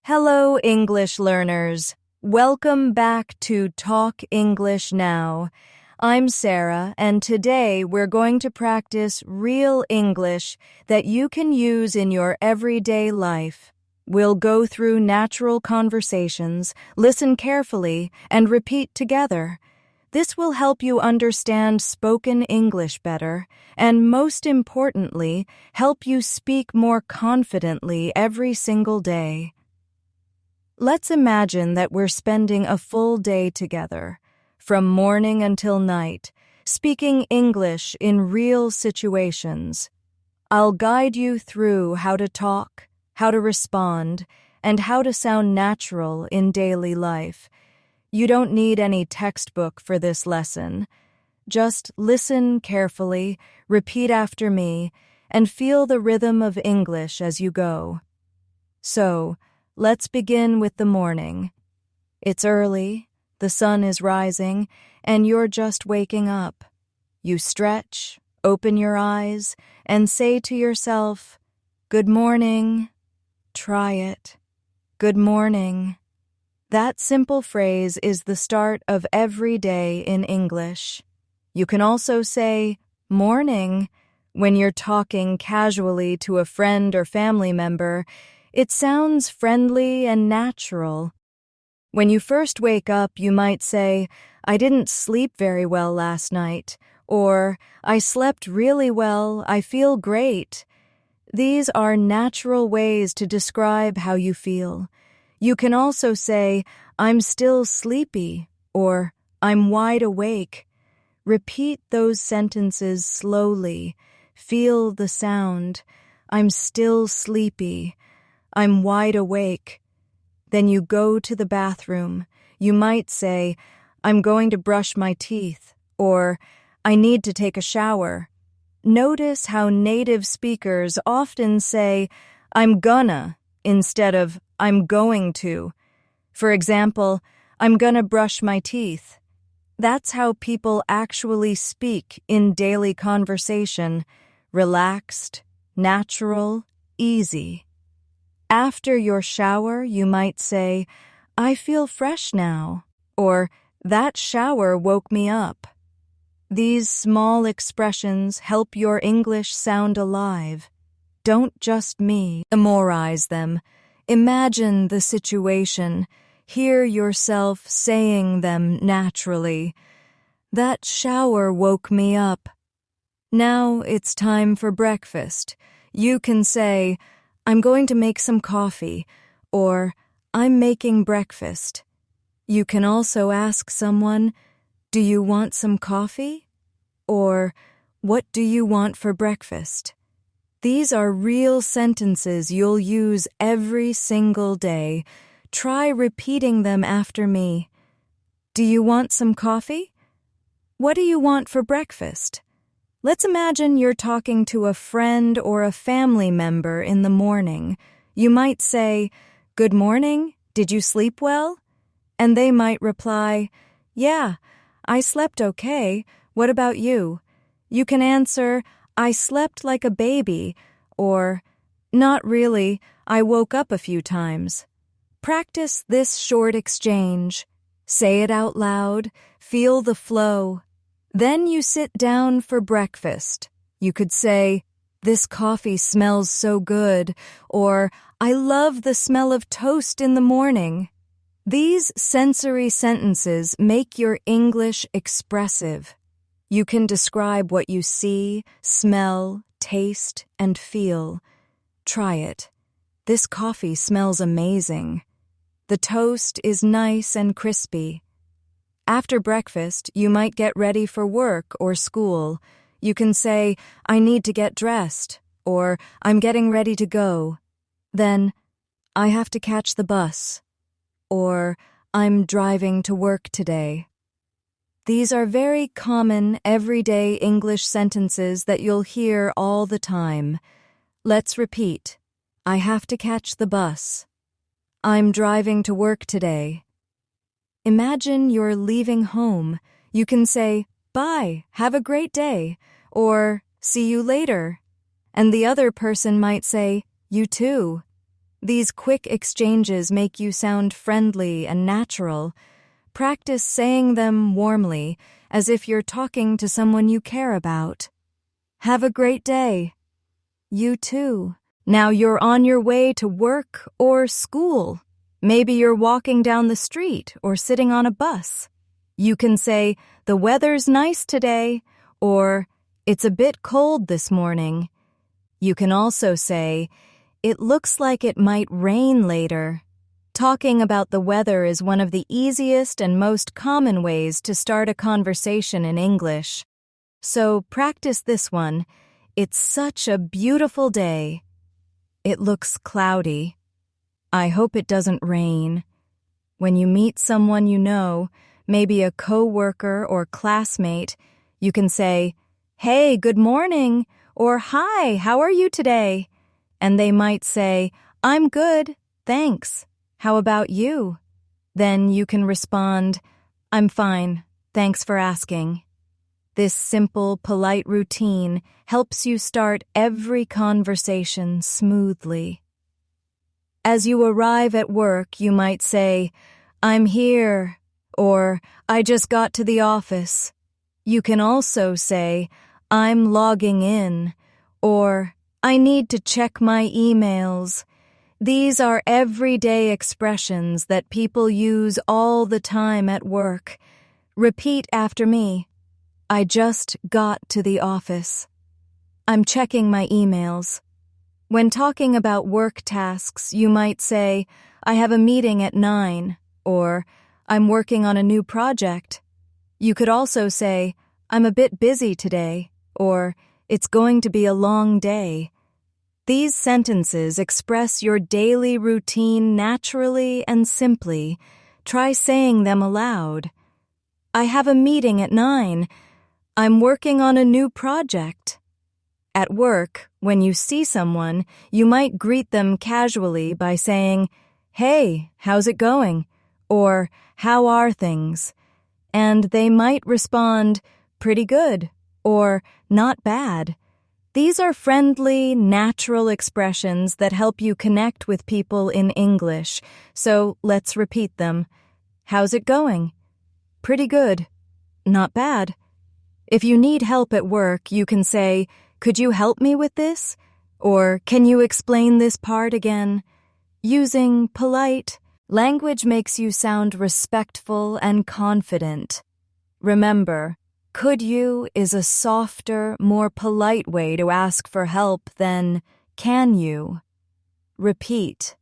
Hello, English learners. Welcome back to Talk English Now. I'm Sarah, and today we're going to practice real English that you can use in your everyday life. We'll go through natural conversations, listen carefully, and repeat together. This will help you understand spoken English better, and most importantly, help you speak more confidently every single day. Let's imagine that we're spending a full day together, from morning until night, speaking English in real situations. I'll guide you through how to talk, how to respond, and how to sound natural in daily life. You don't need any textbook for this lesson. Just listen carefully, repeat after me, and feel the rhythm of English as you go. So, let's begin with the morning. It's early, the sun is rising, and you're just waking up. You stretch, open your eyes, and say to yourself, "Good morning." Try it. Good morning. That simple phrase is the start of every day in English. You can also say, "Morning," when you're talking casually to a friend or family member. It sounds friendly and natural. When you first wake up, you might say, "I didn't sleep very well last night," or "I slept really well, I feel great." These are natural ways to describe how you feel. You can also say, "I'm still sleepy," or "I'm wide awake." Repeat those sentences slowly. Feel the sound. I'm still sleepy. I'm wide awake. Then you go to the bathroom. You might say, "I'm going to brush my teeth," or "I need to take a shower." Notice how native speakers often say, "I'm gonna," instead of "I'm going to." For example, "I'm gonna brush my teeth." That's how people actually speak in daily conversation. Relaxed, natural, easy. After your shower, you might say, "I feel fresh now," or "That shower woke me up." These small expressions help your English sound alive. Don't just memorize them. Imagine the situation. Hear yourself saying them naturally. "That shower woke me up." Now it's time for breakfast. You can say, "I'm going to make some coffee," or "I'm making breakfast." You can also ask someone, "Do you want some coffee?" or "What do you want for breakfast?" These are real sentences you'll use every single day. Try repeating them after me. "Do you want some coffee?" "What do you want for breakfast?" Let's imagine you're talking to a friend or a family member in the morning. You might say, "Good morning, did you sleep well?" And they might reply, "Yeah, I slept okay. What about you?" You can answer, "I slept like a baby," or "Not really, I woke up a few times." Practice this short exchange. Say it out loud. Feel the flow. Then you sit down for breakfast. You could say, "This coffee smells so good," or "I love the smell of toast in the morning." These sensory sentences make your English expressive. You can describe what you see, smell, taste, and feel. Try it. "This coffee smells amazing." "The toast is nice and crispy." After breakfast, you might get ready for work or school. You can say, "I need to get dressed," or "I'm getting ready to go." Then, "I have to catch the bus," or "I'm driving to work today." These are very common, everyday English sentences that you'll hear all the time. Let's repeat. "I have to catch the bus." "I'm driving to work today." Imagine you're leaving home. You can say, "Bye, have a great day," or "See you later." And the other person might say, "You too." These quick exchanges make you sound friendly and natural. Practice saying them warmly, as if you're talking to someone you care about. Have a great day. You too. Now you're on your way to work or school. Maybe you're walking down the street or sitting on a bus. You can say, "The weather's nice today," or "It's a bit cold this morning." You can also say, "It looks like it might rain later." Talking about the weather is one of the easiest and most common ways to start a conversation in English. So practice this one. It's such a beautiful day. It looks cloudy. I hope it doesn't rain. When you meet someone you know, maybe a coworker or classmate, you can say, "Hey, good morning," or "Hi, how are you today?" And they might say, "I'm good, thanks. How about you?" Then you can respond, "I'm fine, thanks for asking." This simple, polite routine helps you start every conversation smoothly. As you arrive at work, you might say, "I'm here," or "I just got to the office." You can also say, "I'm logging in," or "I need to check my emails." These are everyday expressions that people use all the time at work. Repeat after me. I just got to the office. I'm checking my emails. When talking about work tasks, you might say, "I have a meeting at 9," or "I'm working on a new project." You could also say, "I'm a bit busy today," or "It's going to be a long day." These sentences express your daily routine naturally and simply. Try saying them aloud. I have a meeting at 9. I'm working on a new project. At work, when you see someone, you might greet them casually by saying, "Hey, how's it going?" or "How are things?" And they might respond, "Pretty good," or "Not bad." These are friendly, natural expressions that help you connect with people in English, so let's repeat them. How's it going? Pretty good. Not bad. If you need help at work, you can say, "Could you help me with this?" Or "Can you explain this part again?" Using polite language makes you sound respectful and confident. Remember, "Could you" is a softer, more polite way to ask for help than "Can you?" Repeat,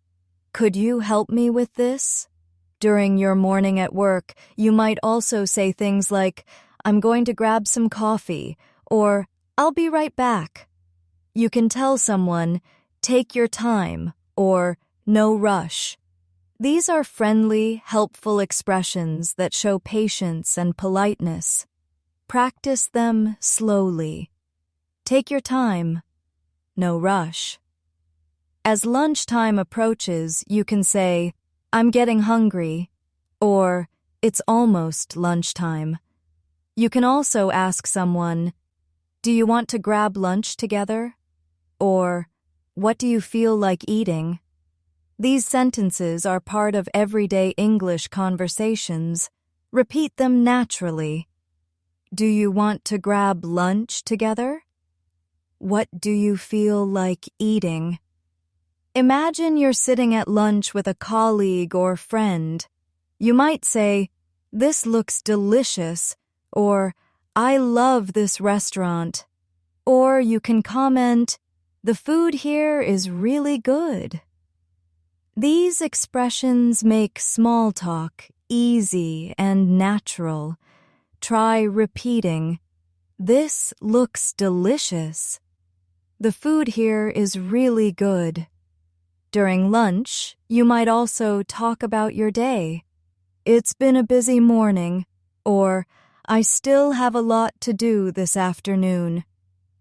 "Could you help me with this?" During your morning at work, you might also say things like, "I'm going to grab some coffee," or "I'll be right back." You can tell someone, "Take your time," or "No rush." These are friendly, helpful expressions that show patience and politeness. Practice them slowly. Take your time. No rush. As lunchtime approaches, you can say, "I'm getting hungry," or "It's almost lunchtime." You can also ask someone, "Do you want to grab lunch together?" or "What do you feel like eating?" These sentences are part of everyday English conversations. Repeat them naturally. Do you want to grab lunch together? What do you feel like eating? Imagine you're sitting at lunch with a colleague or friend. You might say, "This looks delicious," or "I love this restaurant." Or you can comment, "The food here is really good." These expressions make small talk easy and natural. Try repeating, "This looks delicious." "The food here is really good." During lunch, you might also talk about your day. "It's been a busy morning," or "I still have a lot to do this afternoon."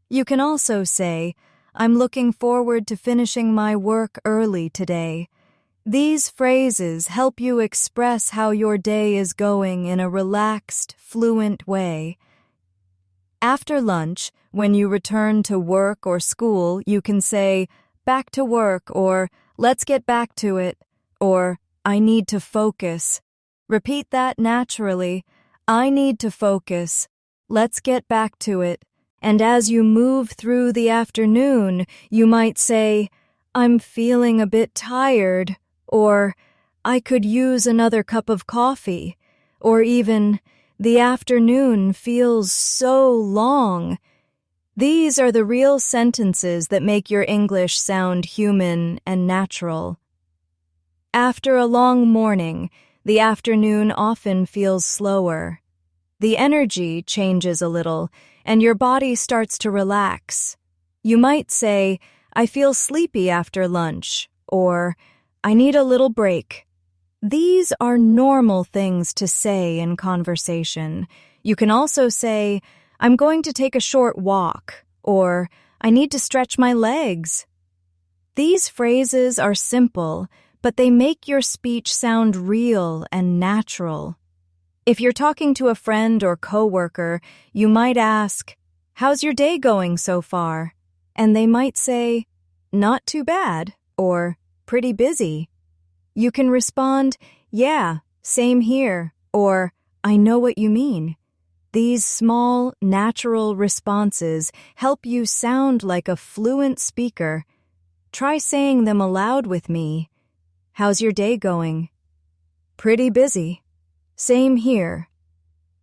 You can also say, "I'm looking forward to finishing my work early today." These phrases help you express how your day is going in a relaxed, fluent way. After lunch, when you return to work or school, you can say, "Back to work," or let's get back to it, or I need to focus. Repeat that naturally. I need to focus. Let's get back to it. And as you move through the afternoon, you might say, I'm feeling a bit tired, or I could use another cup of coffee, or even, the afternoon feels so long. These are the real sentences that make your English sound human and natural. After a long morning, the afternoon often feels slower. The energy changes a little, and your body starts to relax. You might say, I feel sleepy after lunch, or I need a little break. These are normal things to say in conversation. You can also say, I'm going to take a short walk, or I need to stretch my legs. These phrases are simple, but they make your speech sound real and natural. If you're talking to a friend or coworker, you might ask, how's your day going so far? And they might say, not too bad, or pretty busy. You can respond, yeah, same here, or I know what you mean. These small, natural responses help you sound like a fluent speaker. Try saying them aloud with me. How's your day going? Pretty busy. Same here.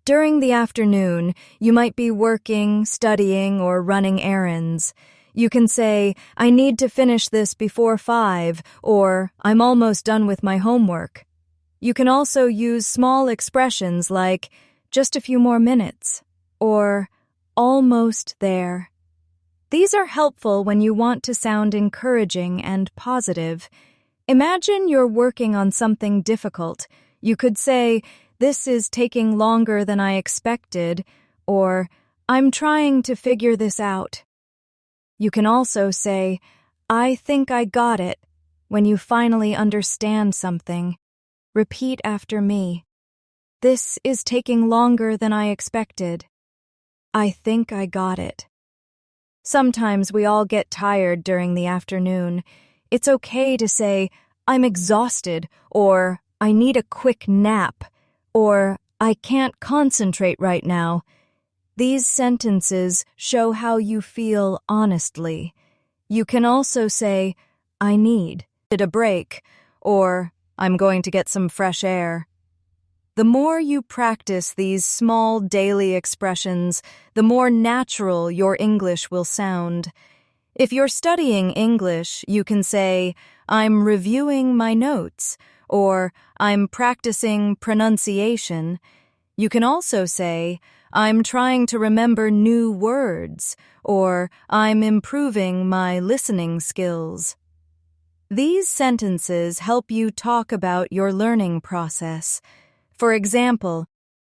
During the afternoon, you might be working, studying, or running errands. You can say, I need to finish this before 5, or I'm almost done with my homework. You can also use small expressions like, just a few more minutes, or almost there. These are helpful when you want to sound encouraging and positive. Imagine you're working on something difficult. You could say, this is taking longer than I expected, or I'm trying to figure this out. You can also say, I think I got it, when you finally understand something. Repeat after me. This is taking longer than I expected. I think I got it. Sometimes we all get tired during the afternoon. It's okay to say, I'm exhausted, or I need a quick nap, or I can't concentrate right now. These sentences show how you feel honestly. You can also say, I need a break, or I'm going to get some fresh air. The more you practice these small daily expressions, the more natural your English will sound. If you're studying English, you can say, I'm reviewing my notes, or I'm practicing pronunciation. You can also say, I'm trying to remember new words, or I'm improving my listening skills. These sentences help you talk about your learning process. For example,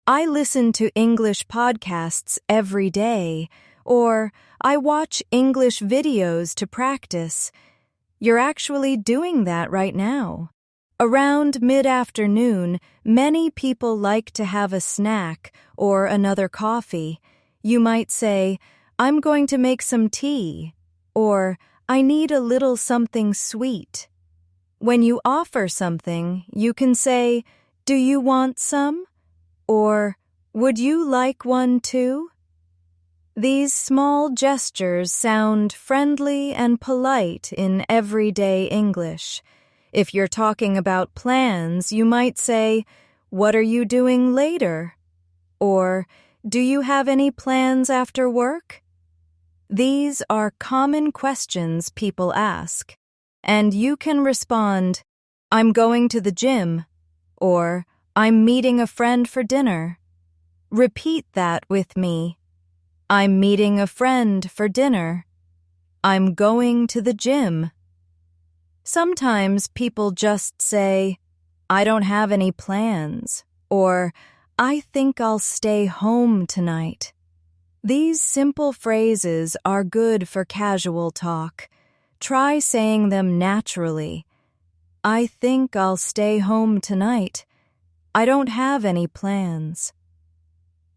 I listen to English podcasts every day, or I watch English videos to practice. You're actually doing that right now. Around mid-afternoon, many people like to have a snack or another coffee. You might say, I'm going to make some tea, or I need a little something sweet. When you offer something, you can say, do you want some? Or, would you like one too? These small gestures sound friendly and polite in everyday English. If you're talking about plans, you might say, what are you doing later? Or, do you have any plans after work? These are common questions people ask, and you can respond, I'm going to the gym, or I'm meeting a friend for dinner. Repeat that with me. I'm meeting a friend for dinner. I'm going to the gym. Sometimes people just say, I don't have any plans, or I think I'll stay home tonight. These simple phrases are good for casual talk. Try saying them naturally. I think I'll stay home tonight. I don't have any plans.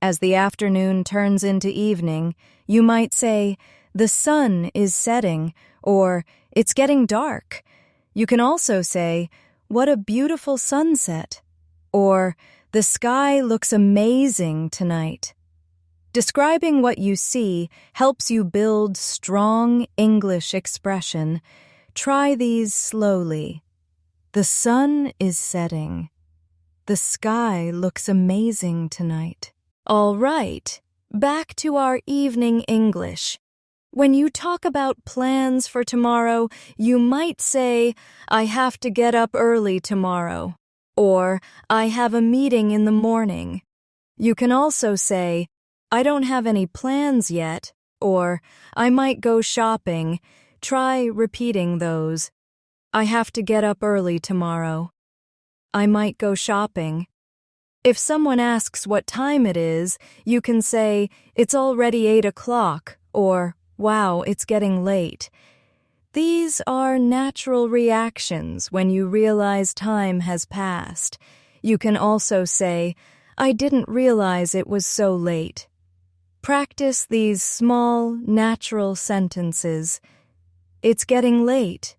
As the afternoon turns into evening, you might say, the sun is setting, or it's getting dark. You can also say, "What a beautiful sunset," or "The sky looks amazing tonight." Describing what you see helps you build strong English expression. Try these slowly. The sun is setting. The sky looks amazing tonight. All right, back to our evening English. When you talk about plans for tomorrow, you might say, "I have to get up early tomorrow," or "I have a meeting in the morning." You can also say, "I don't have any plans yet," or "I might go shopping." Try repeating those. I have to get up early tomorrow. I might go shopping. If someone asks what time it is, you can say, "It's already 8 o'clock," or "Wow, it's getting late." These are natural reactions when you realize time has passed. You can also say, "I didn't realize it was so late." Practice these small, natural sentences. It's getting late.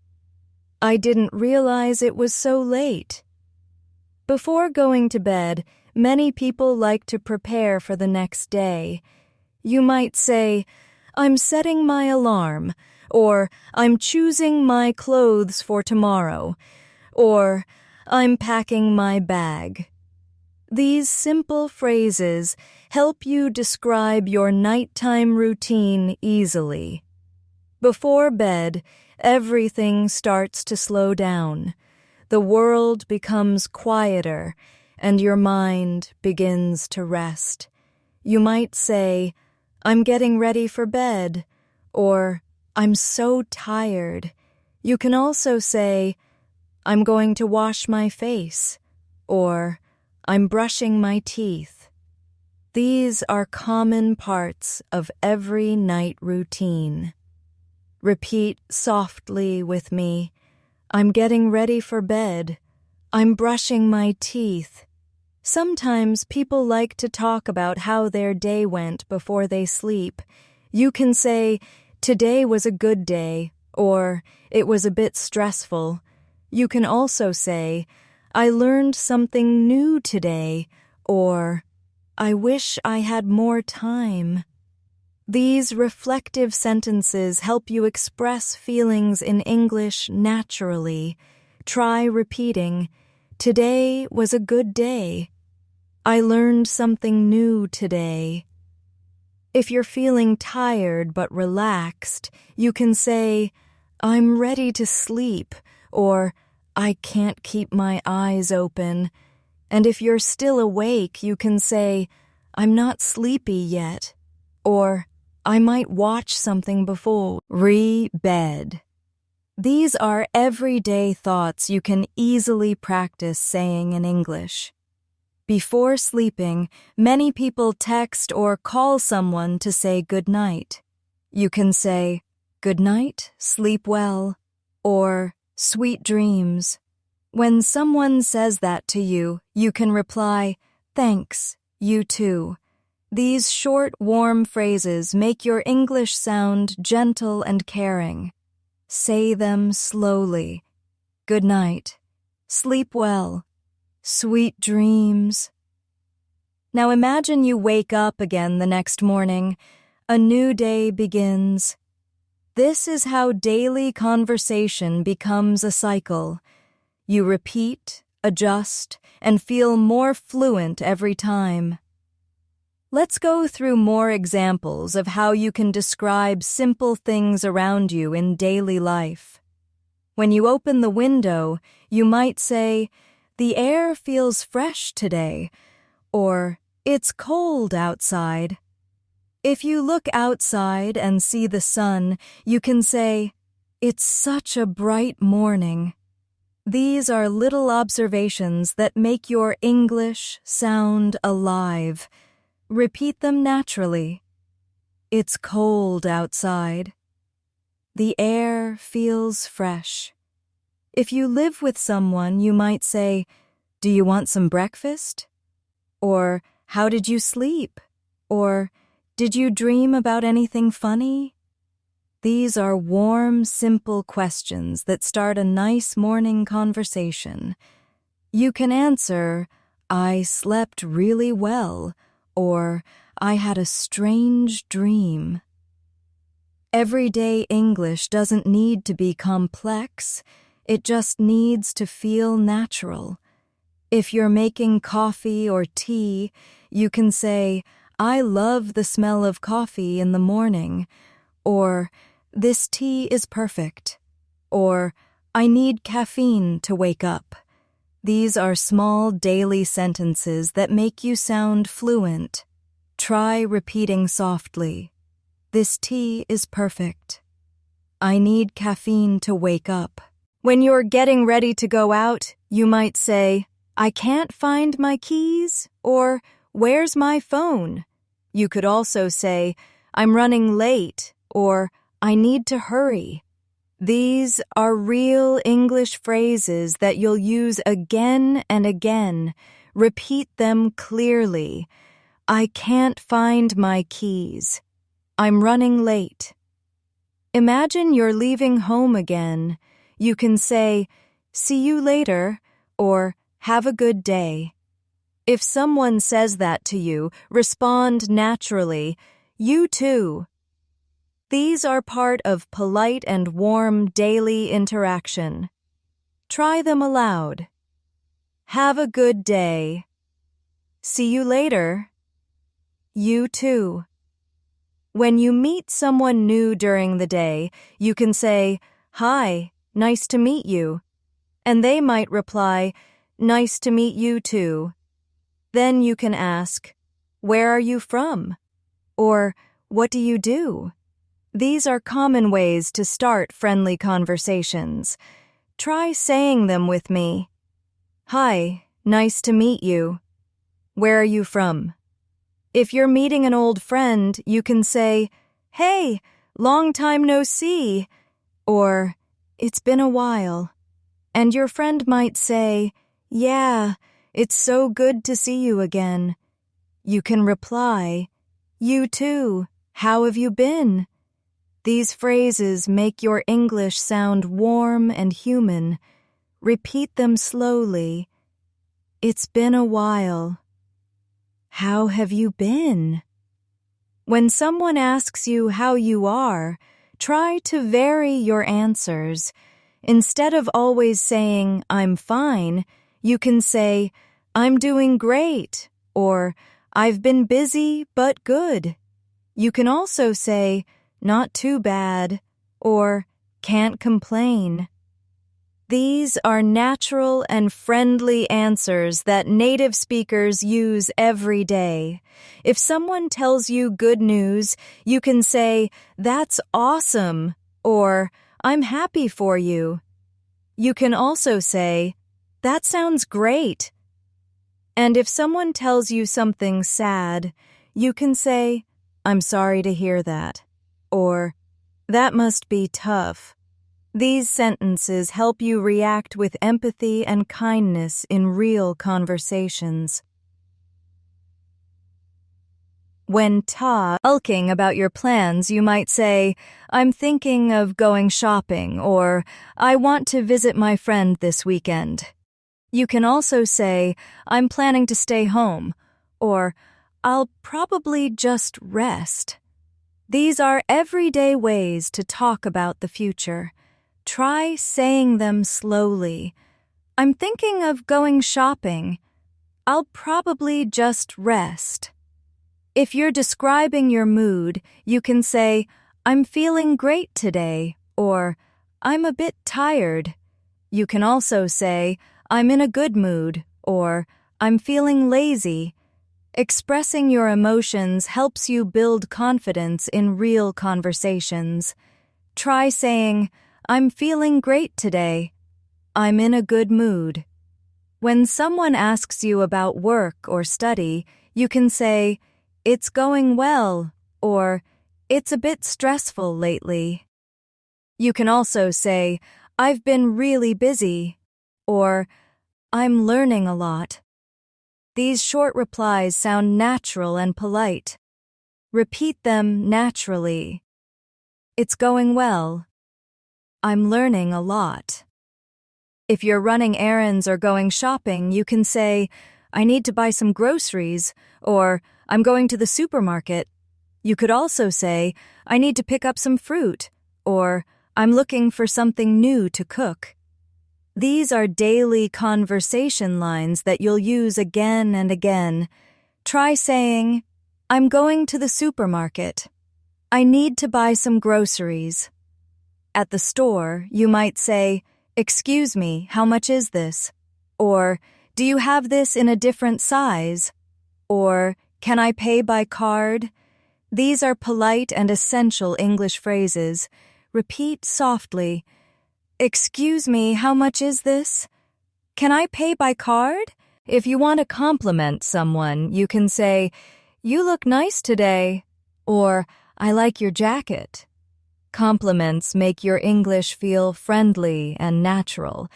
I didn't realize it was so late. Before going to bed, many people like to prepare for the next day. You might say, "I'm setting my alarm," or "I'm choosing my clothes for tomorrow," or "I'm packing my bag." These simple phrases help you describe your nighttime routine easily. Before bed, everything starts to slow down. The world becomes quieter, and your mind begins to rest. You might say, "I'm getting ready for bed," or "I'm so tired." You can also say, "I'm going to wash my face," or "I'm brushing my teeth." These are common parts of every night routine. Repeat softly with me. I'm getting ready for bed. I'm brushing my teeth. Sometimes people like to talk about how their day went before they sleep. You can say, "Today was a good day," or "It was a bit stressful." You can also say, "I learned something new today," or "I wish I had more time." These reflective sentences help you express feelings in English naturally. Try repeating, "Today was a good day." "I learned something new today." If you're feeling tired but relaxed, you can say, "I'm ready to sleep," or "I can't keep my eyes open." And if you're still awake, you can say, "I'm not sleepy yet," or "I might watch something before bed." These are everyday thoughts you can easily practice saying in English. Before sleeping, many people text or call someone to say good night. You can say, "Good night, sleep well," or "Sweet dreams." When someone says that to you, you can reply, "Thanks, you too." These short, warm phrases make your English sound gentle and caring. Say them slowly. Good night. Sleep well. Sweet dreams. Now imagine you wake up again the next morning. A new day begins. This is how daily conversation becomes a cycle. You repeat, adjust, and feel more fluent every time. Let's go through more examples of how you can describe simple things around you in daily life. When you open the window, you might say, "The air feels fresh today," or "It's cold outside." If you look outside and see the sun, you can say, "It's such a bright morning." These are little observations that make your English sound alive. Repeat them naturally. It's cold outside. The air feels fresh. If you live with someone, you might say, "Do you want some breakfast?" Or, "How did you sleep?" Or, "Did you dream about anything funny?" These are warm, simple questions that start a nice morning conversation. You can answer, I slept really well, or I had a strange dream. Everyday English doesn't need to be complex, it just needs to feel natural. If you're making coffee or tea, you can say, I love the smell of coffee in the morning, or this tea is perfect, or I need caffeine to wake up. These are small daily sentences that make you sound fluent. Try repeating softly. This tea is perfect. I need caffeine to wake up. When you're getting ready to go out, you might say, I can't find my keys, or where's my phone? You could also say, I'm running late, or I need to hurry. These are real English phrases that you'll use again and again. Repeat them clearly. I can't find my keys. I'm running late. Imagine you're leaving home again. You can say, see you later, or have a good day. If someone says that to you, respond naturally, you too. These are part of polite and warm daily interaction. Try them aloud. Have a good day. See you later. You too. When you meet someone new during the day, you can say, Hi, nice to meet you. And they might reply, Nice to meet you too. Then you can ask, Where are you from? Or, What do you do? These are common ways to start friendly conversations. Try saying them with me. Hi, nice to meet you. Where are you from? If you're meeting an old friend, you can say, Hey, long time no see, or It's been a while. And your friend might say, Yeah, it's so good to see you again. You can reply, You too, how have you been? These phrases make your English sound warm and human. Repeat them slowly. It's been a while. How have you been? When someone asks you how you are, try to vary your answers. Instead of always saying, I'm fine, you can say, I'm doing great, or I've been busy but good. You can also say, not too bad, or can't complain. These are natural and friendly answers that native speakers use every day. If someone tells you good news, you can say, That's awesome, or I'm happy for you. You can also say, That sounds great. And if someone tells you something sad, you can say, I'm sorry to hear that, or That must be tough. These sentences help you react with empathy and kindness in real conversations. When ulking about your plans, you might say, I'm thinking of going shopping, or I want to visit my friend this weekend. You can also say, I'm planning to stay home, or I'll probably just rest. These are everyday ways to talk about the future. Try saying them slowly. I'm thinking of going shopping. I'll probably just rest. If you're describing your mood, you can say, I'm feeling great today, or I'm a bit tired. You can also say, I'm in a good mood, or I'm feeling lazy. Expressing your emotions helps you build confidence in real conversations. Try saying, I'm feeling great today. I'm in a good mood. When someone asks you about work or study, you can say, It's going well, or It's a bit stressful lately. You can also say, I've been really busy, or I'm learning a lot. These short replies sound natural and polite. Repeat them naturally. It's going well. I'm learning a lot. If you're running errands or going shopping, you can say, I need to buy some groceries, or I'm going to the supermarket. You could also say, I need to pick up some fruit, or I'm looking for something new to cook. These are daily conversation lines that you'll use again and again. Try saying, I'm going to the supermarket. I need to buy some groceries. At the store, you might say, Excuse me, how much is this? Or, do you have this in a different size? Or, can I pay by card? These are polite and essential English phrases. Repeat softly. Excuse me, how much is this? Can I pay by card? If you want to compliment someone, you can say, You look nice today, or I like your jacket. Compliments make your English feel friendly and natural,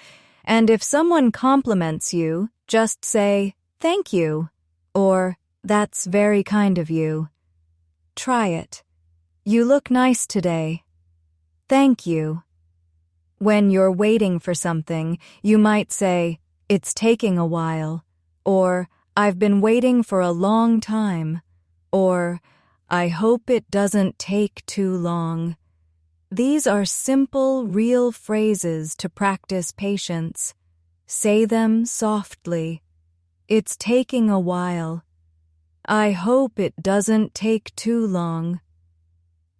and if someone compliments you, just say, Thank you, or That's very kind of you. Try it. You look nice today. Thank you. When you're waiting for something, you might say, It's taking a while, or I've been waiting for a long time, or I hope it doesn't take too long. These are simple, real phrases to practice patience. Say them softly. It's taking a while. I hope it doesn't take too long.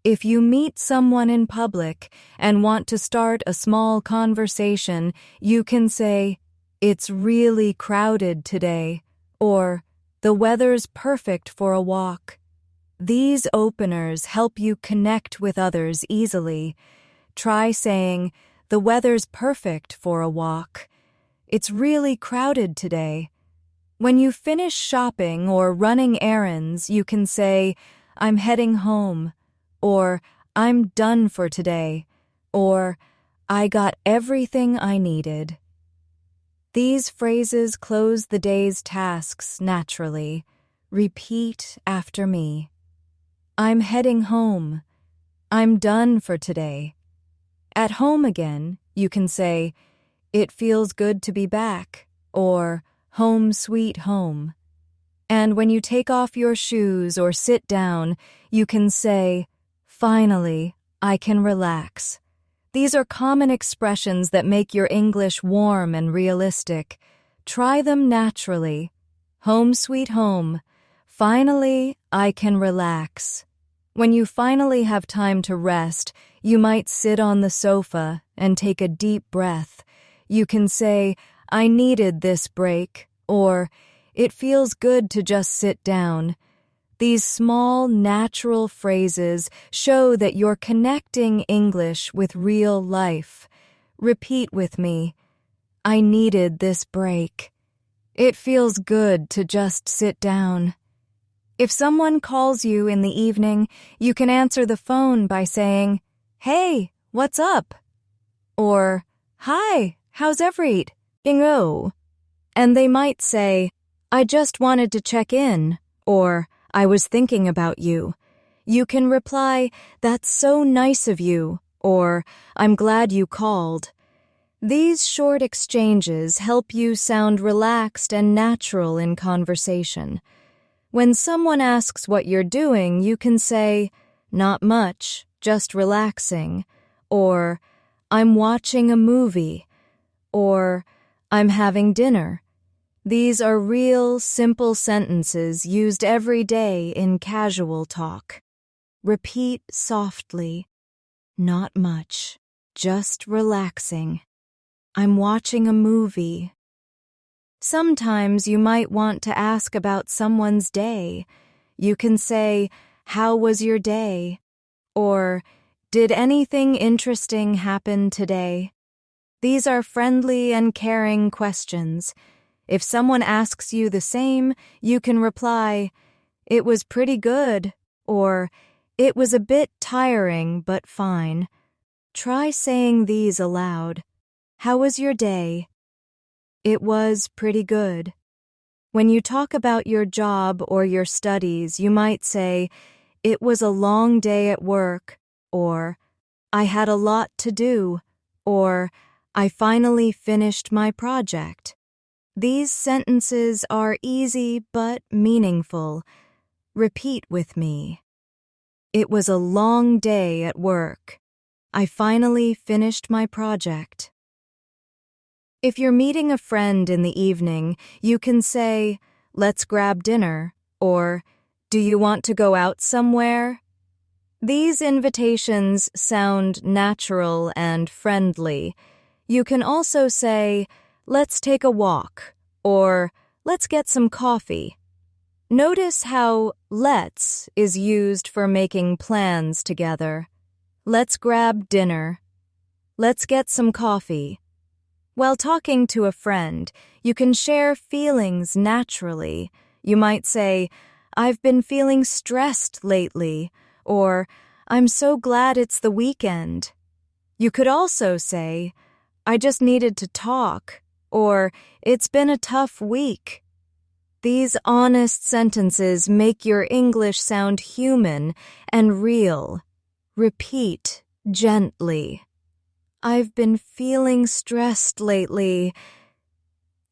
If you meet someone in public and want to start a small conversation, you can say, It's really crowded today, or The weather's perfect for a walk. These openers help you connect with others easily. Try saying, The weather's perfect for a walk. It's really crowded today. When you finish shopping or running errands, you can say, I'm heading home, or I'm done for today, or I got everything I needed. These phrases close the day's tasks naturally. Repeat after me. I'm heading home. I'm done for today. At home again, you can say, It feels good to be back, or Home sweet home. And when you take off your shoes or sit down, you can say, Finally, I can relax. These are common expressions that make your English warm and realistic. Try them naturally. Home sweet home. Finally, I can relax. When you finally have time to rest, you might sit on the sofa and take a deep breath. You can say, I needed this break, or It feels good to just sit down. These small, natural phrases show that you're connecting English with real life. Repeat with me. I needed this break. It feels good to just sit down. If someone calls you in the evening, you can answer the phone by saying, Hey, what's up? Or, Hi, how's everything? And they might say, I just wanted to check in, or I was thinking about you. You can reply, That's so nice of you, or I'm glad you called. These short exchanges help you sound relaxed and natural in conversation. When someone asks what you're doing, you can say, Not much, just relaxing, or I'm watching a movie, or I'm having dinner. These are real, simple sentences used every day in casual talk. Repeat softly. Not much, just relaxing. I'm watching a movie. Sometimes you might want to ask about someone's day. You can say, How was your day? Or, Did anything interesting happen today? These are friendly and caring questions. If someone asks you the same, you can reply, It was pretty good, or It was a bit tiring but fine. Try saying these aloud. How was your day? It was pretty good. When you talk about your job or your studies, you might say, It was a long day at work, or I had a lot to do, or I finally finished my project. These sentences are easy but meaningful. Repeat with me. It was a long day at work. I finally finished my project. If you're meeting a friend in the evening, you can say, "Let's grab dinner," or "Do you want to go out somewhere?" These invitations sound natural and friendly. You can also say, "Let's take a walk," or "Let's get some coffee." Notice how "let's" is used for making plans together. Let's grab dinner. Let's get some coffee. While talking to a friend, you can share feelings naturally. You might say, "I've been feeling stressed lately," or "I'm so glad it's the weekend." You could also say, "I just needed to talk," or "It's been a tough week." These honest sentences make your English sound human and real. Repeat gently. "I've been feeling stressed lately.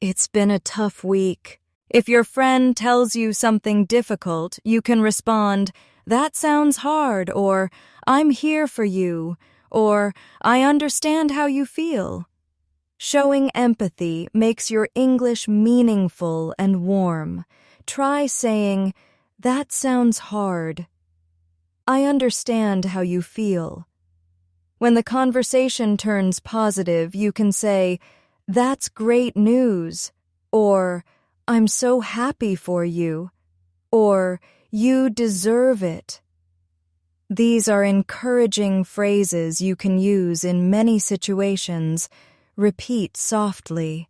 It's been a tough week." If your friend tells you something difficult, you can respond, "That sounds hard," or "I'm here for you," or "I understand how you feel." Showing empathy makes your English meaningful and warm. Try saying, "That sounds hard." "I understand how you feel." When the conversation turns positive, you can say, "That's great news," or "I'm so happy for you," or "You deserve it." These are encouraging phrases you can use in many situations. Repeat softly.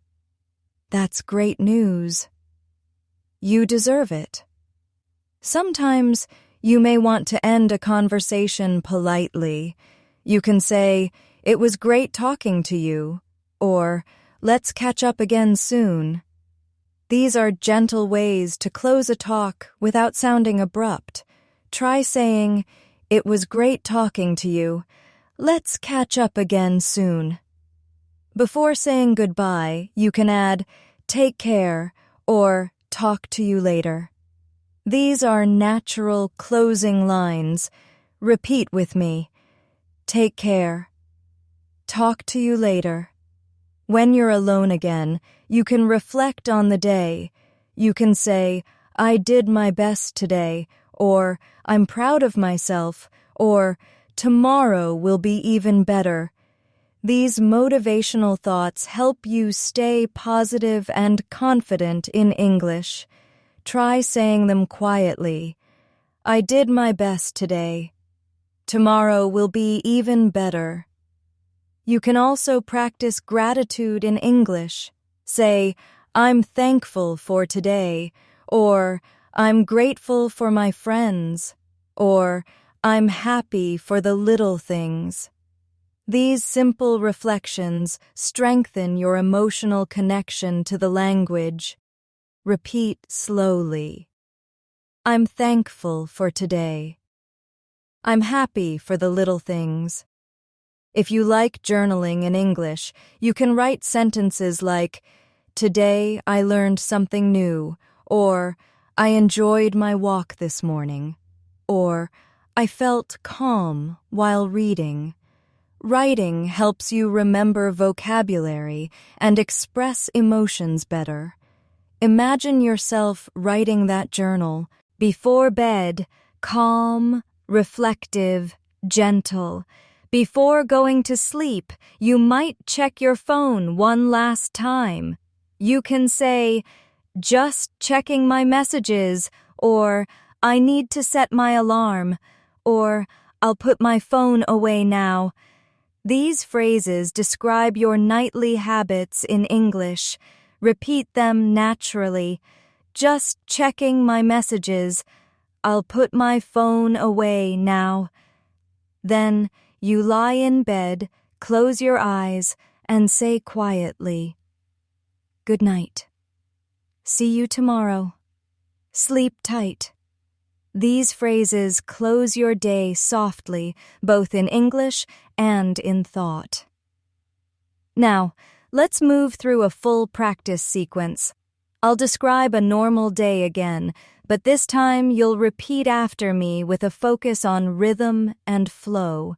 "That's great news." "You deserve it." Sometimes you may want to end a conversation politely. You can say, "It was great talking to you," or "Let's catch up again soon." These are gentle ways to close a talk without sounding abrupt. Try saying, "It was great talking to you. Let's catch up again soon." Before saying goodbye, you can add, "Take care," or "Talk to you later." These are natural closing lines. Repeat with me. Take care. Talk to you later. When you're alone again, you can reflect on the day. You can say, "I did my best today," or "I'm proud of myself," or "Tomorrow will be even better." These motivational thoughts help you stay positive and confident in English. Try saying them quietly. "I did my best today." "Tomorrow will be even better." You can also practice gratitude in English. Say, "I'm thankful for today," or "I'm grateful for my friends," or "I'm happy for the little things." These simple reflections strengthen your emotional connection to the language. Repeat slowly. "I'm thankful for today." "I'm happy for the little things." If you like journaling in English, you can write sentences like, "Today I learned something new," or "I enjoyed my walk this morning," or "I felt calm while reading." Writing helps you remember vocabulary and express emotions better. Imagine yourself writing that journal before bed, calm, reflective, gentle. Before going to sleep, you might check your phone one last time. You can say, "Just checking my messages," or "I need to set my alarm," or "I'll put my phone away now." These phrases describe your nightly habits in English. Repeat them naturally. "Just checking my messages." "I'll put my phone away now." Then you lie in bed, close your eyes, and say quietly, "Good night. See you tomorrow. Sleep tight." These phrases close your day softly, both in English and in thought. Now, let's move through a full practice sequence. I'll describe a normal day again, but this time you'll repeat after me with a focus on rhythm and flow.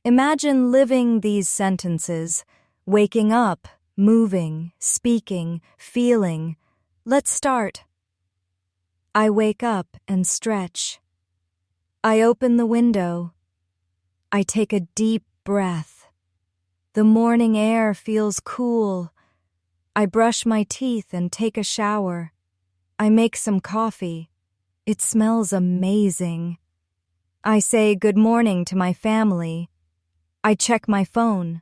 Imagine living these sentences, waking up, moving, speaking, feeling. Let's start. I wake up and stretch. I open the window. I take a deep breath. The morning air feels cool. I brush my teeth and take a shower. I make some coffee. It smells amazing. I say good morning to my family. I check my phone.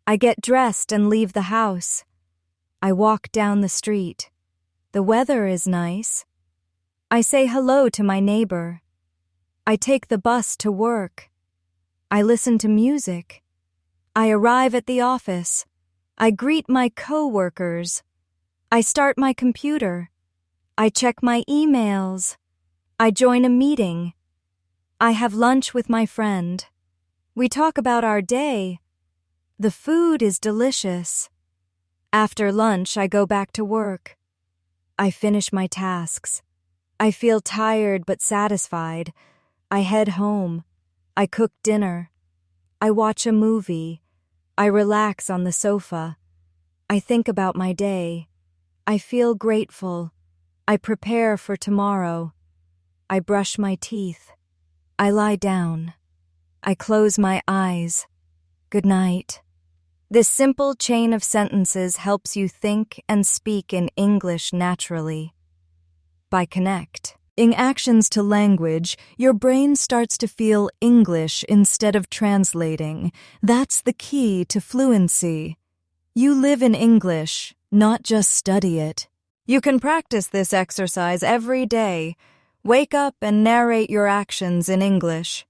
I get dressed and leave the house. I walk down the street. The weather is nice. I say hello to my neighbor. I take the bus to work. I listen to music. I arrive at the office. I greet my co-workers. I start my computer. I check my emails. I join a meeting. I have lunch with my friend. We talk about our day. The food is delicious. After lunch, I go back to work. I finish my tasks. I feel tired but satisfied. I head home. I cook dinner. I watch a movie. I relax on the sofa. I think about my day. I feel grateful. I prepare for tomorrow. I brush my teeth. I lie down. I close my eyes. Good night. This simple chain of sentences helps you think and speak in English naturally. By connecting actions to language, your brain starts to feel English instead of translating. That's the key to fluency. You live in English, not just study it. You can practice this exercise every day. Wake up and narrate your actions in English.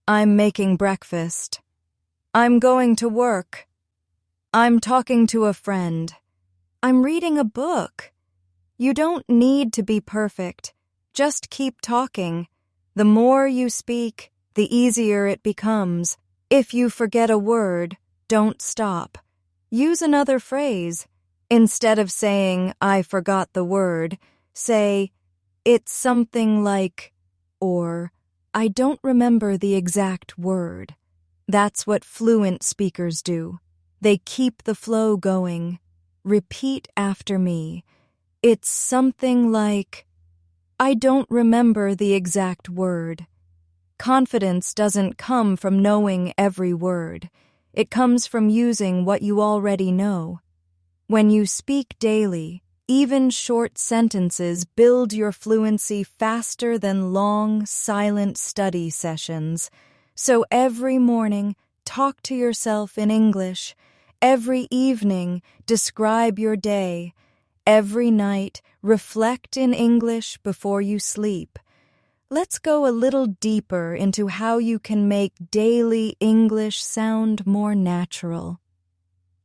I'm making breakfast. I'm going to work. I'm talking to a friend. I'm reading a book. You don't need to be perfect. Just keep talking. The more you speak, the easier it becomes. If you forget a word, don't stop. Use another phrase. Instead of saying, I forgot the word, say, it's something like, or, I don't remember the exact word. That's what fluent speakers do. They keep the flow going. Repeat after me. It's something like, I don't remember the exact word. Confidence doesn't come from knowing every word. It comes from using what you already know. When you speak daily, even short sentences build your fluency faster than long, silent study sessions. So every morning, talk to yourself in English. Every evening, describe your day. Every night, reflect in English before you sleep. Let's go a little deeper into how you can make daily English sound more natural.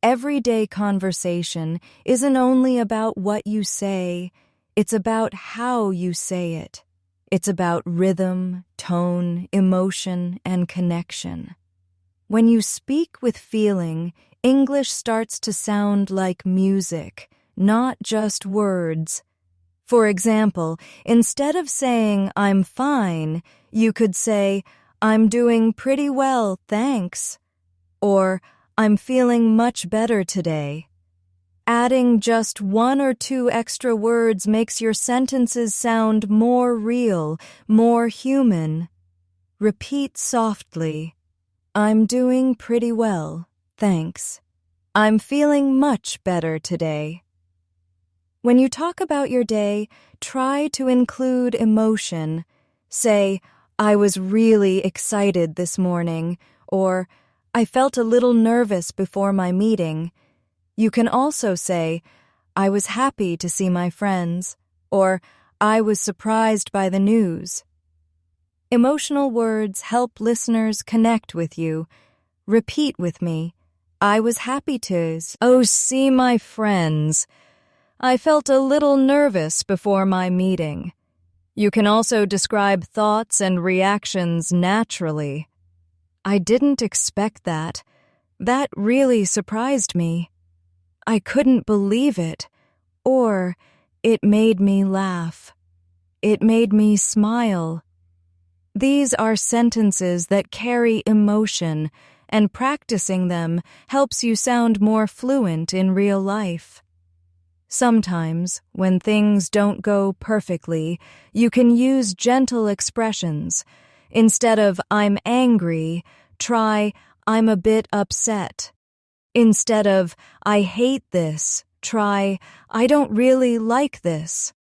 Everyday conversation isn't only about what you say, it's about how you say it. It's about rhythm, tone, emotion, and connection. When you speak with feeling, English starts to sound like music, not just words. For example, instead of saying, I'm fine, you could say, I'm doing pretty well, thanks. Or, I'm feeling much better today. Adding just one or two extra words makes your sentences sound more real, more human. Repeat softly. I'm doing pretty well, thanks. I'm feeling much better today. When you talk about your day, try to include emotion. Say, I was really excited this morning, or I felt a little nervous before my meeting. You can also say, I was happy to see my friends, or I was surprised by the news. Emotional words help listeners connect with you. Repeat with me. I was happy to see my friends. I felt a little nervous before my meeting. You can also describe thoughts and reactions naturally. I didn't expect that. That really surprised me. I couldn't believe it. Or, it made me laugh. It made me smile. These are sentences that carry emotion, and practicing them helps you sound more fluent in real life. Sometimes, when things don't go perfectly, you can use gentle expressions. Instead of "I'm angry," try "I'm a bit upset." Instead of "I hate this," try "I don't really like this."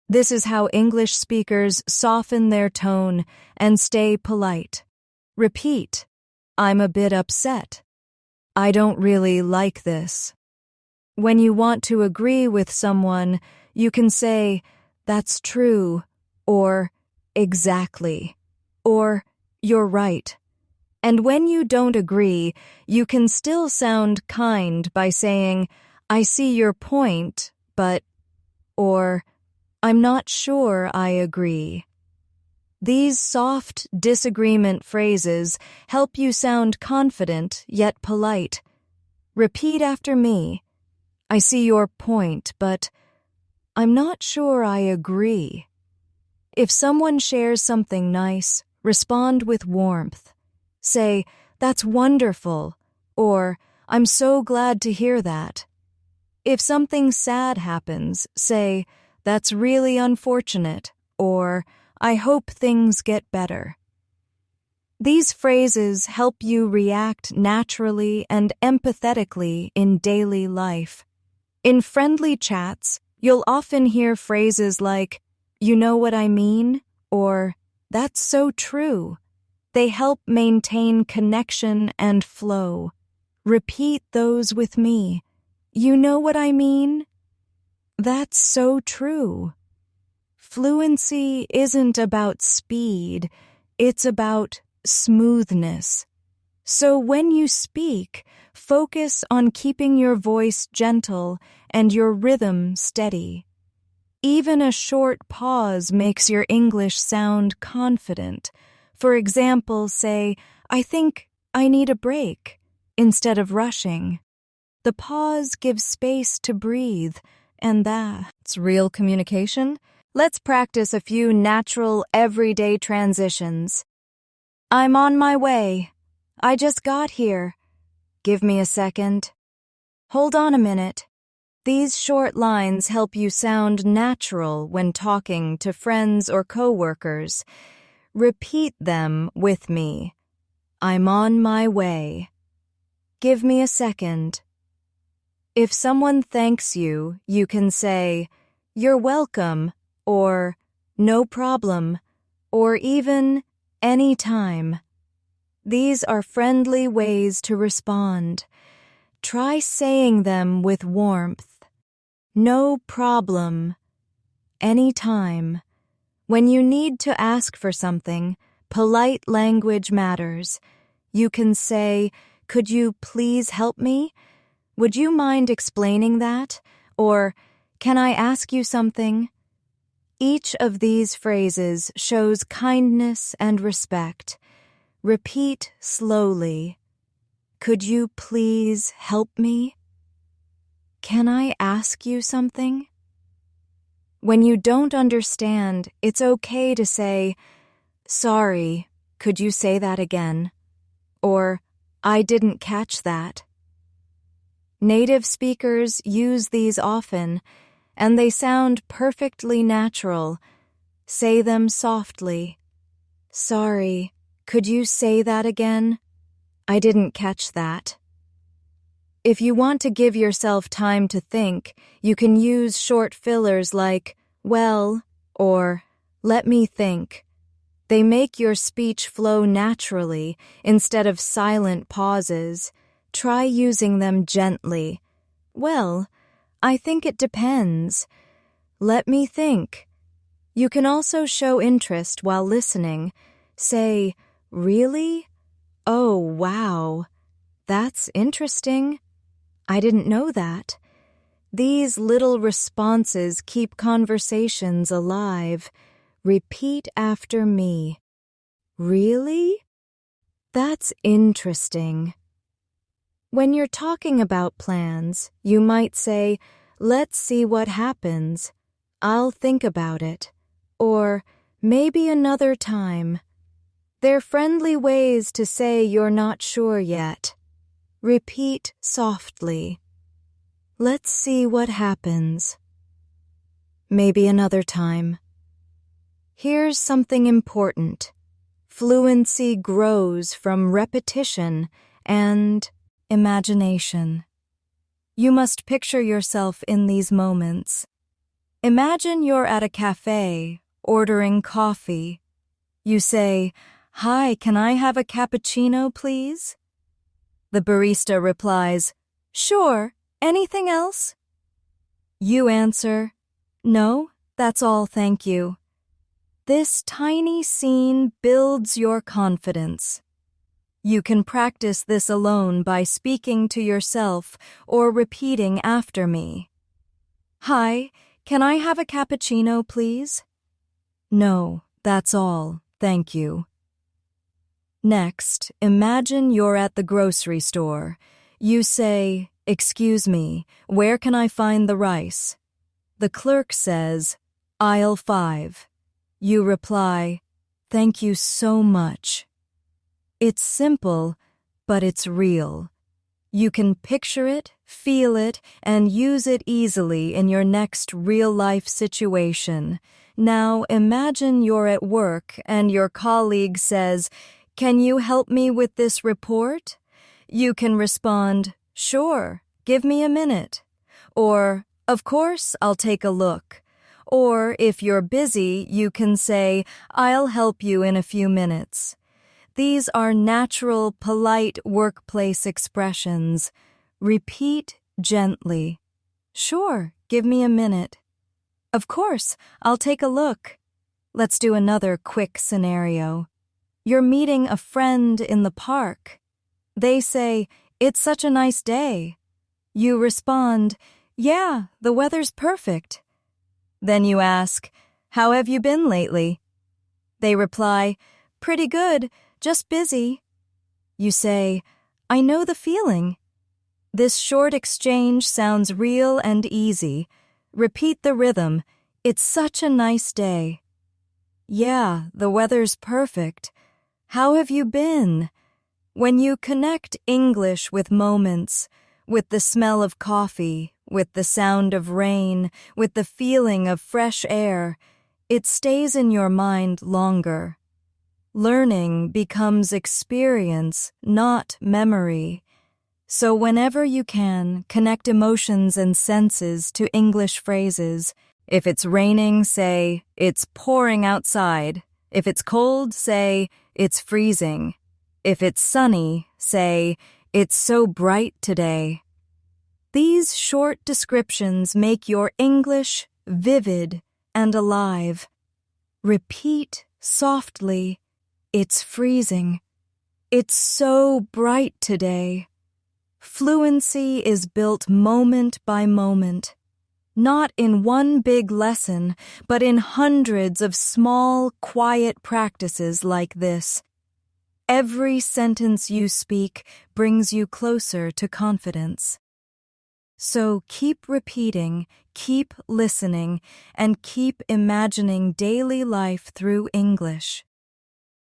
This is how English speakers soften their tone and stay polite. Repeat, "I'm a bit upset." "I don't really like this." When you want to agree with someone, you can say, "That's true," or "Exactly," or "You're right." And when you don't agree, you can still sound kind by saying, "I see your point, but," or "I'm not sure I agree." These soft disagreement phrases help you sound confident yet polite. Repeat after me. "I see your point, but I'm not sure I agree." If someone shares something nice, respond with warmth. Say, "That's wonderful," or "I'm so glad to hear that." If something sad happens, say, "That's really unfortunate," or "I hope things get better." These phrases help you react naturally and empathetically in daily life. In friendly chats, you'll often hear phrases like, "You know what I mean?" or "That's so true." They help maintain connection and flow. Repeat those with me. "You know what I mean?" "That's so true." Fluency isn't about speed, it's about smoothness. So when you speak, focus on keeping your voice gentle and your rhythm steady. Even a short pause makes your English sound confident. For example, say, "I think I need a break," instead of rushing. The pause gives space to breathe, and that's real communication. Let's practice a few natural, everyday transitions. "I'm on my way." "I just got here." "Give me a second." "Hold on a minute." These short lines help you sound natural when talking to friends or coworkers. Repeat them with me. "I'm on my way." "Give me a second." If someone thanks you, you can say, "You're welcome," or "No problem," or even "Anytime." These are friendly ways to respond. Try saying them with warmth. "No problem." "Anytime." When you need to ask for something, polite language matters. You can say, "Could you please help me?" "Would you mind explaining that?" Or, "Can I ask you something?" Each of these phrases shows kindness and respect. Repeat slowly. "Could you please help me?" "Can I ask you something?" When you don't understand, it's okay to say, "Sorry, could you say that again?" Or, "I didn't catch that." Native speakers use these often, and they sound perfectly natural. Say them softly. "Sorry, could you say that again? I didn't catch that." If you want to give yourself time to think, you can use short fillers like, "Well," or "Let me think." They make your speech flow naturally instead of silent pauses. Try using them gently. "Well, I think it depends." "Let me think." You can also show interest while listening. Say, "Really? Oh, wow. That's interesting. I didn't know that." These little responses keep conversations alive. Repeat after me. Really? That's interesting. When you're talking about plans, you might say, "Let's see what happens. I'll think about it." Or, "Maybe another time." They're friendly ways to say you're not sure yet. Repeat softly. "Let's see what happens. Maybe another time." Here's something important. Fluency grows from repetition and imagination. You must picture yourself in these moments. Imagine you're at a cafe, ordering coffee. You say, "Hi, can I have a cappuccino, please?" The barista replies, "Sure, anything else?" You answer, "No, that's all, thank you." This tiny scene builds your confidence. You can practice this alone by speaking to yourself or repeating after me. "Hi, can I have a cappuccino, please?" "No, that's all, thank you." Next, imagine you're at the grocery store. You say, "Excuse me, where can I find the rice?" The clerk says, "Aisle 5. You reply, "Thank you so much." It's simple, but it's real. You can picture it, feel it, and use it easily in your next real-life situation. Now imagine you're at work and your colleague says, "Can you help me with this report?" You can respond, "Sure, give me a minute." Or, "Of course, I'll take a look." Or, if you're busy, you can say, "I'll help you in a few minutes." These are natural, polite workplace expressions. Repeat gently. "Sure, give me a minute." "Of course, I'll take a look." Let's do another quick scenario. You're meeting a friend in the park. They say, "It's such a nice day." You respond, "Yeah, the weather's perfect." Then you ask, "How have you been lately?" They reply, "Pretty good, just busy." You say, "I know the feeling." This short exchange sounds real and easy. Repeat the rhythm. "It's such a nice day." "Yeah, the weather's perfect. How have you been?" When you connect English with moments, with the smell of coffee, with the sound of rain, with the feeling of fresh air, it stays in your mind longer. Learning becomes experience, not memory. So whenever you can, connect emotions and senses to English phrases. If it's raining, say, "It's pouring outside." If it's cold, say, "It's freezing." If it's sunny, say, "It's so bright today." These short descriptions make your English vivid and alive. Repeat softly, "It's freezing." "It's so bright today." Fluency is built moment by moment, not in one big lesson, but in hundreds of small, quiet practices like this. Every sentence you speak brings you closer to confidence. So keep repeating, keep listening, and keep imagining daily life through English.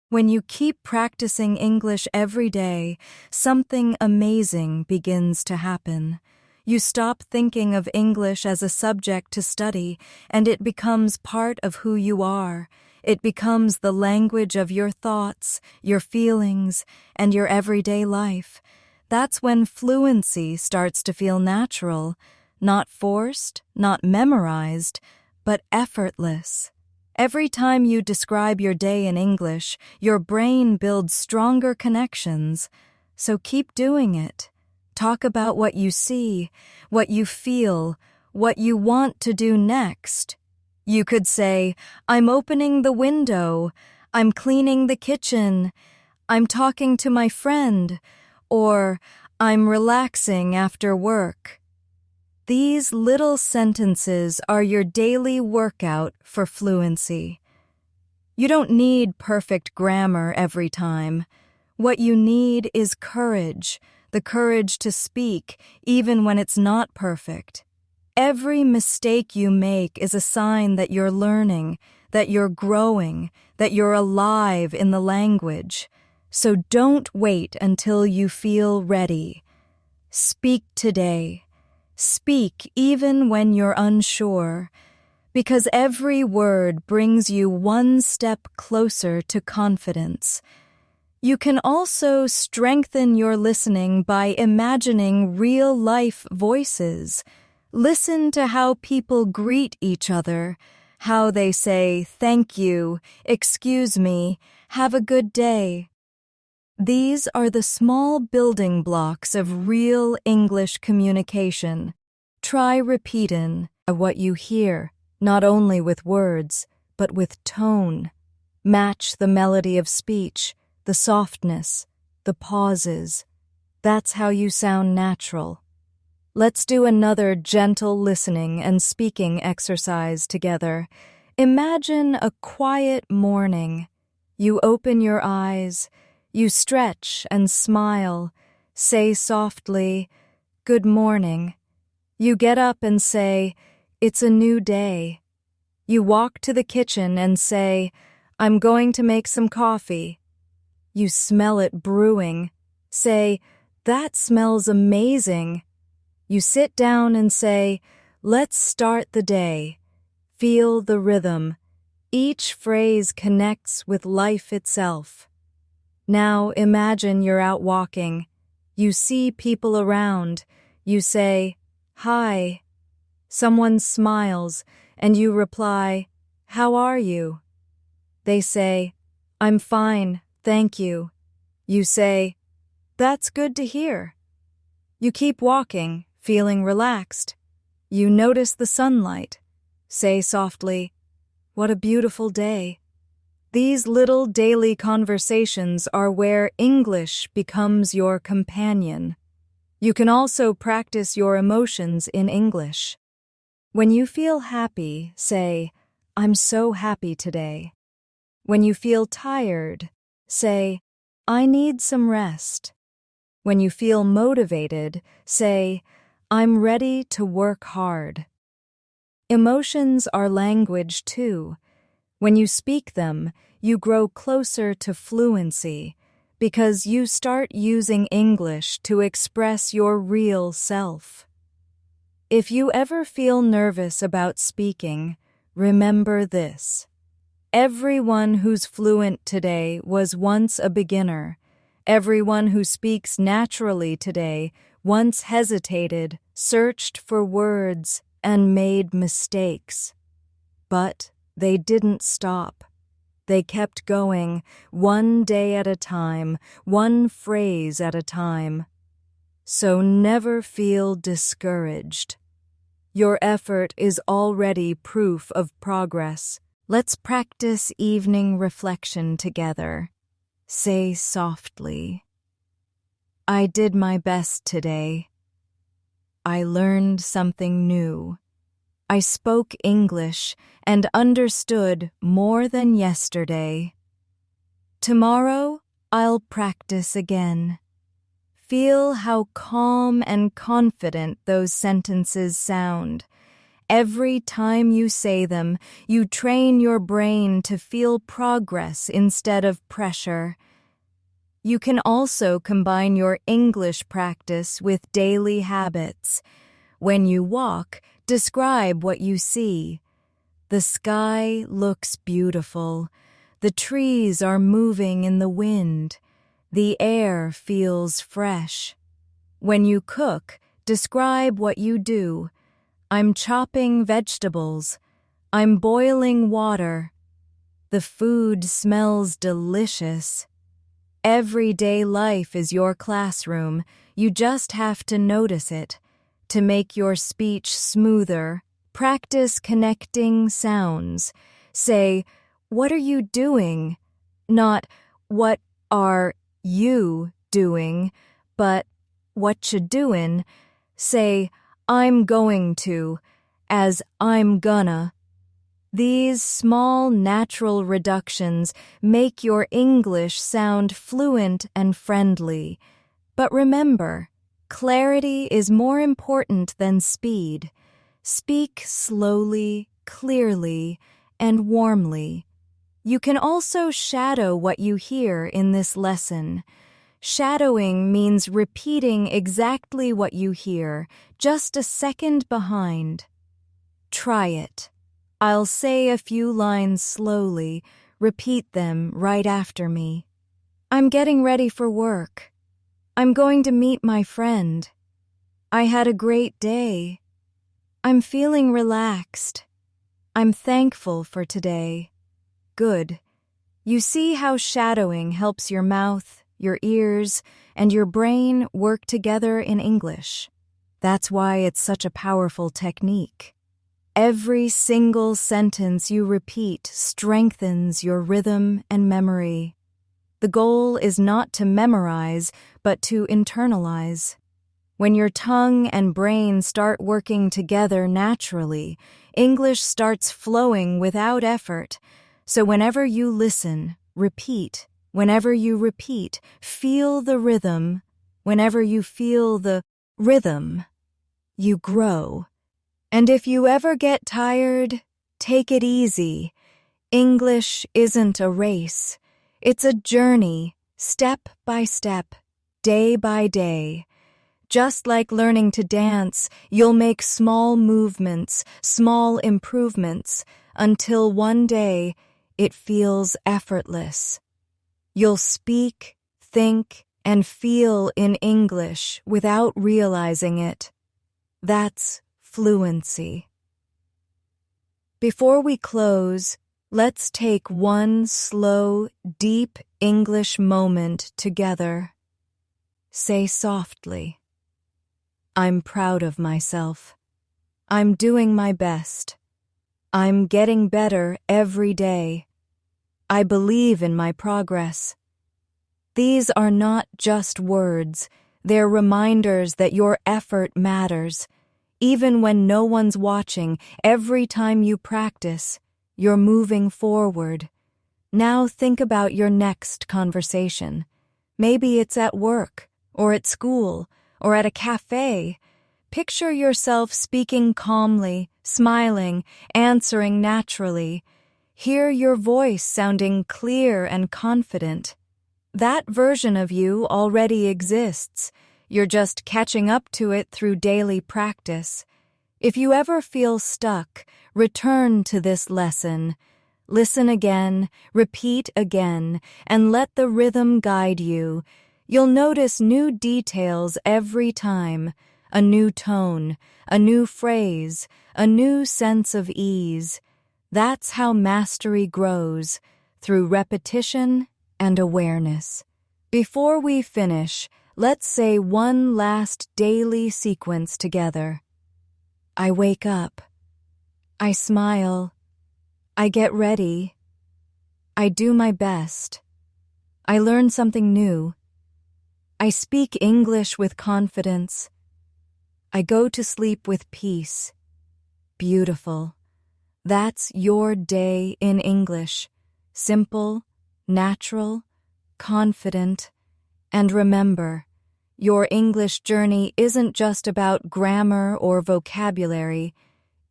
When you keep practicing English every day, something amazing begins to happen. You stop thinking of English as a subject to study, and it becomes part of who you are. It becomes the language of your thoughts, your feelings, and your everyday life. That's when fluency starts to feel natural, not forced, not memorized, but effortless. Every time you describe your day in English, your brain builds stronger connections. So keep doing it. Talk about what you see, what you feel, what you want to do next. You could say, "I'm opening the window," "I'm cleaning the kitchen," "I'm talking to my friend," or "I'm relaxing after work." These little sentences are your daily workout for fluency. You don't need perfect grammar every time. What you need is courage, the courage to speak, even when it's not perfect. Every mistake you make is a sign that you're learning, that you're growing, that you're alive in the language. So don't wait until you feel ready. Speak today. Speak even when you're unsure, because every word brings you one step closer to confidence. You can also strengthen your listening by imagining real-life voices. Listen to how people greet each other, how they say thank you, excuse me, have a good day. These are the small building blocks of real English communication. Try repeating what you hear, not only with words, but with tone. Match the melody of speech, the softness, the pauses. That's how you sound natural. Let's do another gentle listening and speaking exercise together. Imagine a quiet morning. You open your eyes, you stretch and smile, say softly, "Good morning." You get up and say, "It's a new day." You walk to the kitchen and say, "I'm going to make some coffee." You smell it brewing. Say, "That smells amazing." You sit down and say, "Let's start the day." Feel the rhythm. Each phrase connects with life itself. Now imagine you're out walking. You see people around. You say, "Hi." Someone smiles, and you reply, "How are you?" They say, "I'm fine, thank you." You say, "That's good to hear." You keep walking, feeling relaxed. You notice the sunlight. Say softly, "What a beautiful day." These little daily conversations are where English becomes your companion. You can also practice your emotions in English. When you feel happy, say, "I'm so happy today." When you feel tired, say, "I need some rest." When you feel motivated, say, "I'm ready to work hard." Emotions are language too. When you speak them, you grow closer to fluency because you start using English to express your real self. If you ever feel nervous about speaking, remember this. Everyone who's fluent today was once a beginner. Everyone who speaks naturally today once hesitated, searched for words, and made mistakes. But they didn't stop. They kept going, one day at a time, one phrase at a time. So never feel discouraged. Your effort is already proof of progress. Let's practice evening reflection together. Say softly, "I did my best today. I learned something new. I spoke English and understood more than yesterday. Tomorrow, I'll practice again." Feel how calm and confident those sentences sound. Every time you say them, you train your brain to feel progress instead of pressure. You can also combine your English practice with daily habits. When you walk, describe what you see. The sky looks beautiful. The trees are moving in the wind. The air feels fresh. When you cook, describe what you do. I'm chopping vegetables. I'm boiling water. The food smells delicious. Everyday life is your classroom. You just have to notice it. To make your speech smoother, practice connecting sounds. Say, "What are you doing?" Not, "What are you doing?" but "What you doing?" Say, "I'm going to," as "I'm gonna." These small natural reductions make your English sound fluent and friendly. But remember, clarity is more important than speed. Speak slowly, clearly, and warmly. You can also shadow what you hear in this lesson. Shadowing means repeating exactly what you hear, just a second behind. Try it. I'll say a few lines slowly. Repeat them right after me. I'm getting ready for work. I'm going to meet my friend. I had a great day. I'm feeling relaxed. I'm thankful for today. Good. You see how shadowing helps your mouth, your ears, and your brain work together in English. That's why it's such a powerful technique. Every single sentence you repeat strengthens your rhythm and memory. The goal is not to memorize, but to internalize. When your tongue and brain start working together naturally, English starts flowing without effort. So whenever you listen, repeat. Whenever you repeat, feel the rhythm. Whenever you feel the rhythm, you grow. And if you ever get tired, take it easy. English isn't a race. It's a journey, step by step, day by day. Just like learning to dance, you'll make small movements, small improvements, until one day it feels effortless. You'll speak, think, and feel in English without realizing it. That's fluency. Before we close, let's take one slow, deep English moment together. Say softly, I'm proud of myself. I'm doing my best. I'm getting better every day. I believe in my progress. These are not just words. They're reminders that your effort matters. Even when no one's watching, every time you practice, you're moving forward. Now think about your next conversation. Maybe it's at work, or at school, or at a cafe. Picture yourself speaking calmly, smiling, answering naturally. Hear your voice sounding clear and confident. That version of you already exists. You're just catching up to it through daily practice. If you ever feel stuck, return to this lesson. Listen again, repeat again, and let the rhythm guide you. You'll notice new details every time, a new tone, a new phrase, a new sense of ease. That's how mastery grows, through repetition and awareness. Before we finish, let's say one last daily sequence together. I wake up. I smile. I get ready. I do my best. I learn something new. I speak English with confidence. I go to sleep with peace. Beautiful. That's your day in English. Simple, natural, confident, and remember, your English journey isn't just about grammar or vocabulary.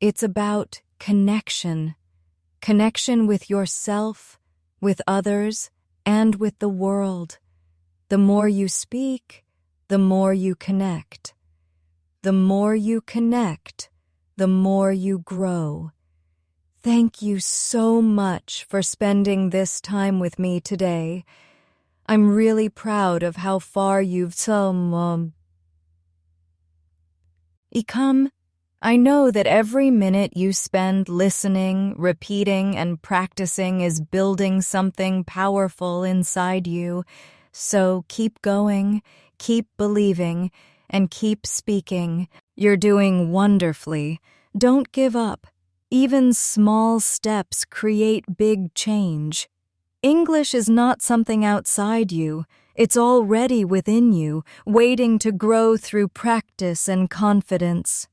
It's about connection. Connection with yourself, with others, and with the world. The more you speak, the more you connect. The more you connect, the more you grow. Thank you so much for spending this time with me today. I'm really proud of how far you've come. I know that every minute you spend listening, repeating, and practicing is building something powerful inside you. So keep going, keep believing, and keep speaking. You're doing wonderfully. Don't give up. Even small steps create big change. English is not something outside you. It's already within you, waiting to grow through practice and confidence.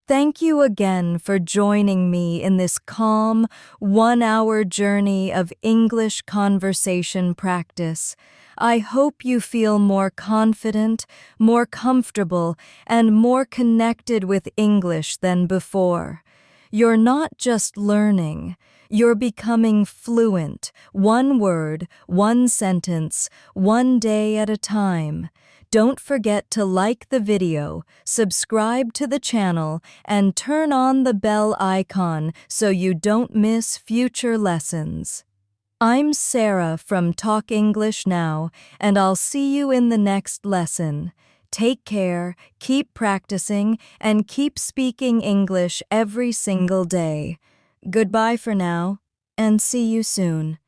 Thank you again for joining me in this calm, 1-hour journey of English conversation practice. I hope you feel more confident, more comfortable, and more connected with English than before. You're not just learning, you're becoming fluent, one word, one sentence, one day at a time. Don't forget to like the video, subscribe to the channel, and turn on the bell icon so you don't miss future lessons. I'm Sarah from Talk English Now, and I'll see you in the next lesson. Take care, keep practicing, and keep speaking English every single day. Goodbye for now, and see you soon.